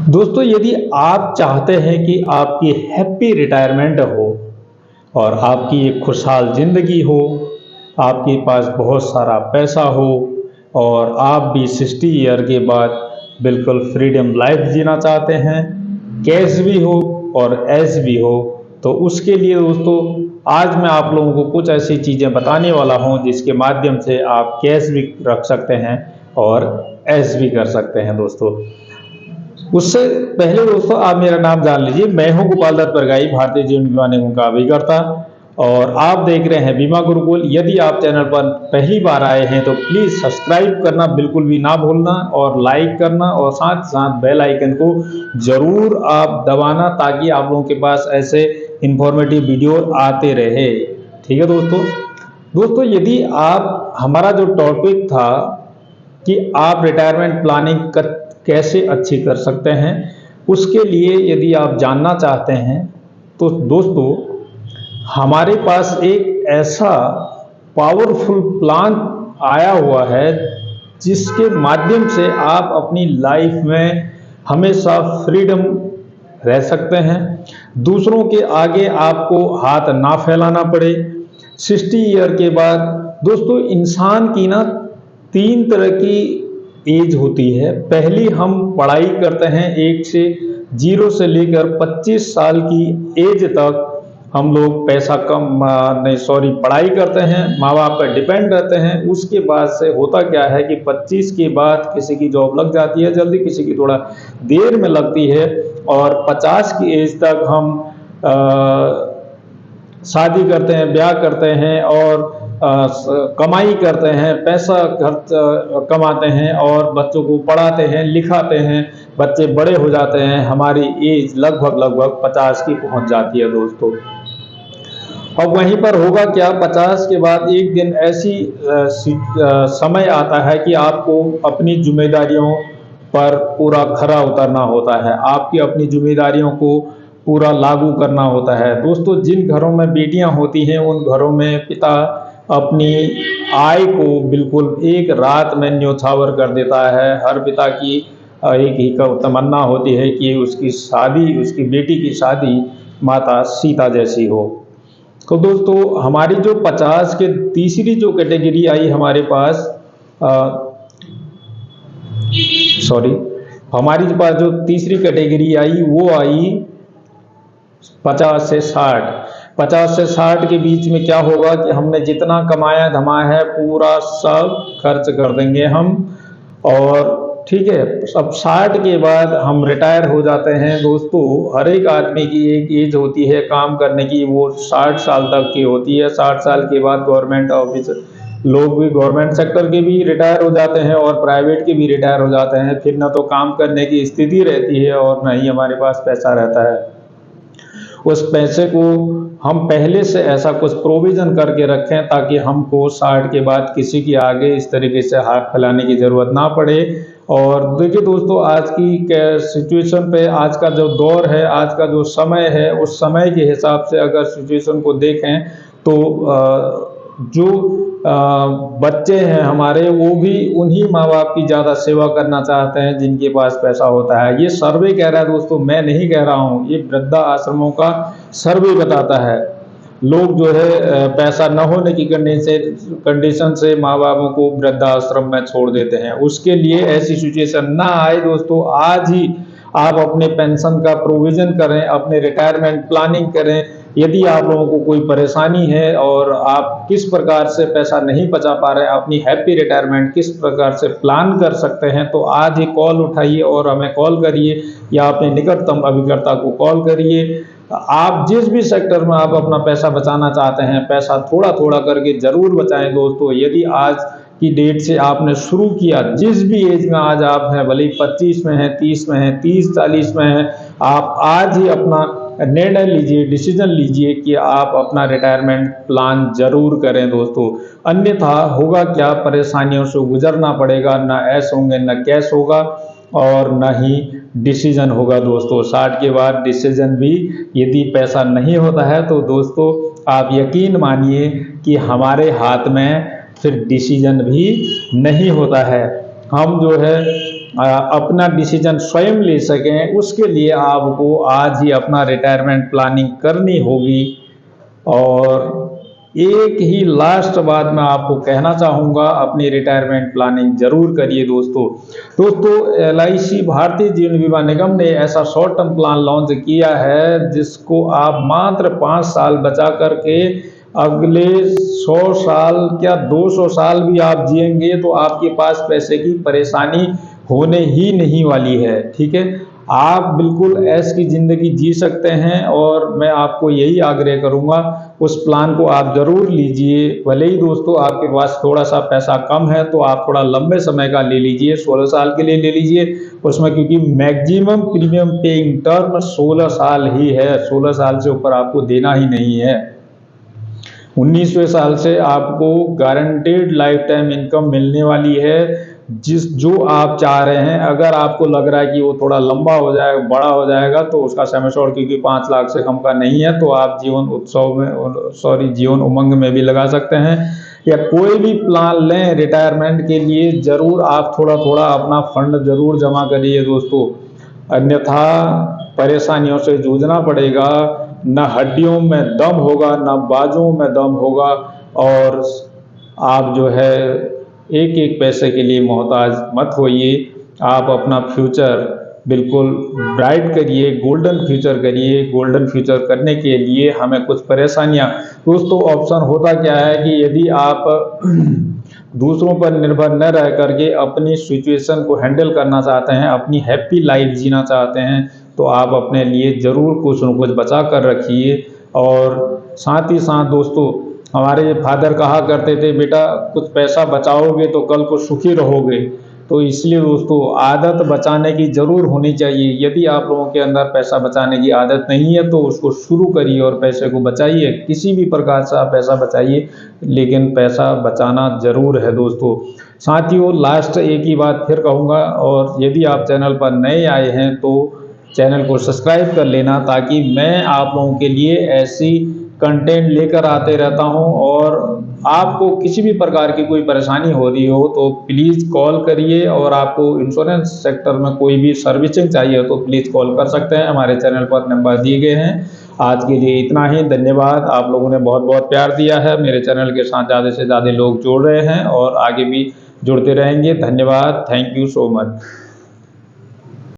दोस्तों, यदि आप चाहते हैं कि आपकी हैप्पी रिटायरमेंट हो और आपकी एक खुशहाल ज़िंदगी हो, आपके पास बहुत सारा पैसा हो और आप भी 60 ईयर के बाद बिल्कुल फ्रीडम लाइफ जीना चाहते हैं, कैश भी हो और ऐश भी हो, तो उसके लिए दोस्तों आज मैं आप लोगों को कुछ ऐसी चीज़ें बताने वाला हूं जिसके माध्यम से आप कैश भी रख सकते हैं और ऐश भी कर सकते हैं दोस्तों। उससे पहले दोस्तों आप मेरा नाम जान लीजिए। मैं हूं गोपाल दत्त परगाई, भारतीय जीवन बीमा निगम का अभिकर्ता, और आप देख रहे हैं बीमा गुरुकुल। यदि आप चैनल पर पहली बार आए हैं तो प्लीज़ सब्सक्राइब करना बिल्कुल भी ना भूलना और लाइक करना और साथ साथ बेल आइकन को ज़रूर आप दबाना ताकि आप लोगों के पास ऐसे इंफॉर्मेटिव वीडियो आते रहे। ठीक है दोस्तों, यदि आप हमारा जो टॉपिक था कि आप रिटायरमेंट प्लानिंग कैसे अच्छी कर सकते हैं, उसके लिए यदि आप जानना चाहते हैं तो दोस्तों हमारे पास एक ऐसा पावरफुल प्लान आया हुआ है जिसके माध्यम से आप अपनी लाइफ में हमेशा फ्रीडम रह सकते हैं। दूसरों के आगे आपको हाथ ना फैलाना पड़े। 60 ईयर के बाद दोस्तों इंसान की ना 3 तरह की एज होती है। पहली हम पढ़ाई करते हैं, 0 से लेकर 25 साल की एज तक हम लोग पढ़ाई करते हैं, माँ बाप पर डिपेंड रहते हैं। उसके बाद से होता क्या है कि 25 के बाद किसी की जॉब लग जाती है जल्दी, किसी की थोड़ा देर में लगती है, और 50 की एज तक हम शादी करते हैं, ब्याह करते हैं और कमाई करते हैं, पैसा खर्च कमाते हैं और बच्चों को पढ़ाते हैं, लिखाते हैं, बच्चे बड़े हो जाते हैं, हमारी एज लगभग 50 की पहुंच जाती है दोस्तों। अब वहीं पर होगा क्या, 50 के बाद एक दिन ऐसी समय आता है कि आपको अपनी जिम्मेदारियों पर पूरा खरा उतरना होता है, आपकी अपनी जिम्मेदारियों को पूरा लागू करना होता है। दोस्तों, जिन घरों में बेटियां होती हैं उन घरों में पिता अपनी आय को बिल्कुल एक रात में न्योछावर कर देता है। हर पिता की एक ही तमन्ना होती है कि उसकी शादी, उसकी बेटी की शादी माता सीता जैसी हो। तो दोस्तों हमारी जो 50 के तीसरी जो कैटेगरी आई हमारे पास, हमारी पास जो तीसरी कैटेगरी आई वो आई 50 से 60। 50 से 60 के बीच में क्या होगा कि हमने जितना कमाया धमाया है पूरा सब खर्च कर देंगे हम, और ठीक है। अब 60 के बाद हम रिटायर हो जाते हैं। दोस्तों हर एक आदमी की एक एज होती है काम करने की, वो 60 साल तक की होती है। 60 साल के बाद गवर्नमेंट ऑफिस लोग भी, गवर्नमेंट सेक्टर के भी रिटायर हो जाते हैं और प्राइवेट के भी रिटायर हो जाते हैं। फिर ना तो काम करने की स्थिति रहती है और ना ही हमारे पास पैसा रहता है। उस पैसे को हम पहले से ऐसा कुछ प्रोविज़न करके रखें ताकि हमको 60 के बाद किसी के आगे इस तरीके से हाथ फैलाने की ज़रूरत ना पड़े। और देखिए दोस्तों, आज की सिचुएशन पे, आज का जो दौर है, आज का जो समय है, उस समय के हिसाब से अगर सिचुएशन को देखें तो जो बच्चे हैं हमारे, वो भी उन्हीं माँ बाप की ज़्यादा सेवा करना चाहते हैं जिनके पास पैसा होता है। ये सर्वे कह रहा है दोस्तों, मैं नहीं कह रहा हूँ, ये वृद्धा आश्रमों का सर्वे बताता है। लोग जो है पैसा न होने की कंडीशन से माँ बापों को वृद्धाश्रम में छोड़ देते हैं। उसके लिए ऐसी सिचुएशन ना आए दोस्तों, आज ही आप अपने पेंशन का प्रोविज़न करें, अपने रिटायरमेंट प्लानिंग करें। यदि आप लोगों को कोई परेशानी है और आप किस प्रकार से पैसा नहीं बचा पा रहे हैं, अपनी हैप्पी रिटायरमेंट किस प्रकार से प्लान कर सकते हैं, तो आज ही कॉल उठाइए और हमें कॉल करिए या अपने निकटतम अभिकर्ता को कॉल करिए। आप जिस भी सेक्टर में आप अपना पैसा बचाना चाहते हैं, पैसा थोड़ा थोड़ा करके जरूर बचाएं दोस्तों। यदि आज की डेट से आपने शुरू किया, जिस भी एज में आज आप हैं, भले ही 25 में हैं, 30 में हैं, 30-40 में हैं, आप आज ही अपना निर्णय लीजिए, डिसीजन लीजिए कि आप अपना रिटायरमेंट प्लान जरूर करें दोस्तों। अन्यथा होगा क्या, परेशानियों से गुजरना पड़ेगा, ना ऐश होंगे ना कैश होगा और ना ही डिसीजन होगा दोस्तों। 60 के बाद डिसीजन भी यदि पैसा नहीं होता है तो दोस्तों आप यकीन मानिए कि हमारे हाथ में फिर डिसीजन भी नहीं होता है। हम जो है अपना डिसीजन स्वयं ले सकें, उसके लिए आपको आज ही अपना रिटायरमेंट प्लानिंग करनी होगी। और एक ही लास्ट बात मैं आपको कहना चाहूँगा, अपनी रिटायरमेंट प्लानिंग जरूर करिए दोस्तों। LIC भारतीय जीवन बीमा निगम ने ऐसा शॉर्ट टर्म प्लान लॉन्च किया है जिसको आप मात्र 5 साल बचा करके अगले 100 साल क्या 200 साल भी आप जिएंगे तो आपके पास पैसे की परेशानी होने ही नहीं वाली है। ठीक है, आप बिल्कुल ऐश की ज़िंदगी जी सकते हैं और मैं आपको यही आग्रह करूंगा उस प्लान को आप ज़रूर लीजिए। भले ही दोस्तों आपके पास थोड़ा सा पैसा कम है तो आप थोड़ा लंबे समय का ले लीजिए, 16 साल के लिए ले लीजिए उसमें, क्योंकि मैक्सिमम प्रीमियम पेइंग टर्म 16 साल ही है, 16 साल से ऊपर आपको देना ही नहीं है। 19वें साल से आपको गारंटेड लाइफ टाइम इनकम मिलने वाली है, जो आप चाह रहे हैं। अगर आपको लग रहा है कि वो थोड़ा लंबा हो जाएगा, बड़ा हो जाएगा, तो उसका सम एश्योर्ड क्योंकि 5 लाख से कम का नहीं है, तो आप जीवन उमंग में भी लगा सकते हैं, या कोई भी प्लान लें रिटायरमेंट के लिए, जरूर आप थोड़ा थोड़ा अपना फंड जरूर जमा करिए दोस्तों, अन्यथा परेशानियों से जूझना पड़ेगा। न हड्डियों में दम होगा, न बाजुओं में दम होगा, और आप जो है एक एक पैसे के लिए मोहताज मत होइए। आप अपना फ्यूचर बिल्कुल ब्राइट करिए, गोल्डन फ्यूचर करिए। गोल्डन फ्यूचर करने के लिए हमें कुछ परेशानियां दोस्तों, ऑप्शन होता क्या है कि यदि आप दूसरों पर निर्भर न रह करके अपनी सिचुएशन को हैंडल करना चाहते हैं, अपनी हैप्पी लाइफ जीना चाहते हैं, तो आप अपने लिए ज़रूर कुछ न कुछ बचा कर रखिए। और साथ ही साथ दोस्तों, हमारे फादर कहा करते थे, बेटा कुछ पैसा बचाओगे तो कल को सुखी रहोगे। तो इसलिए दोस्तों आदत बचाने की ज़रूर होनी चाहिए। यदि आप लोगों के अंदर पैसा बचाने की आदत नहीं है तो उसको शुरू करिए और पैसे को बचाइए, किसी भी प्रकार से आप पैसा बचाइए, लेकिन पैसा बचाना ज़रूर है दोस्तों। साथियों, लास्ट एक ही बात फिर कहूँगा, और यदि आप चैनल पर नए आए हैं तो चैनल को सब्सक्राइब कर लेना, ताकि मैं आप लोगों के लिए ऐसी कंटेंट लेकर आते रहता हूं। और आपको किसी भी प्रकार की कोई परेशानी हो रही हो तो प्लीज़ कॉल करिए, और आपको इंश्योरेंस सेक्टर में कोई भी सर्विसिंग चाहिए तो प्लीज़ कॉल कर सकते हैं, हमारे चैनल पर नंबर दिए गए हैं। आज के लिए इतना ही, धन्यवाद। आप लोगों ने बहुत बहुत प्यार दिया है, मेरे चैनल के साथ ज़्यादा से ज़्यादा लोग जुड़ रहे हैं और आगे भी जुड़ते रहेंगे। धन्यवाद, थैंक यू सो मच।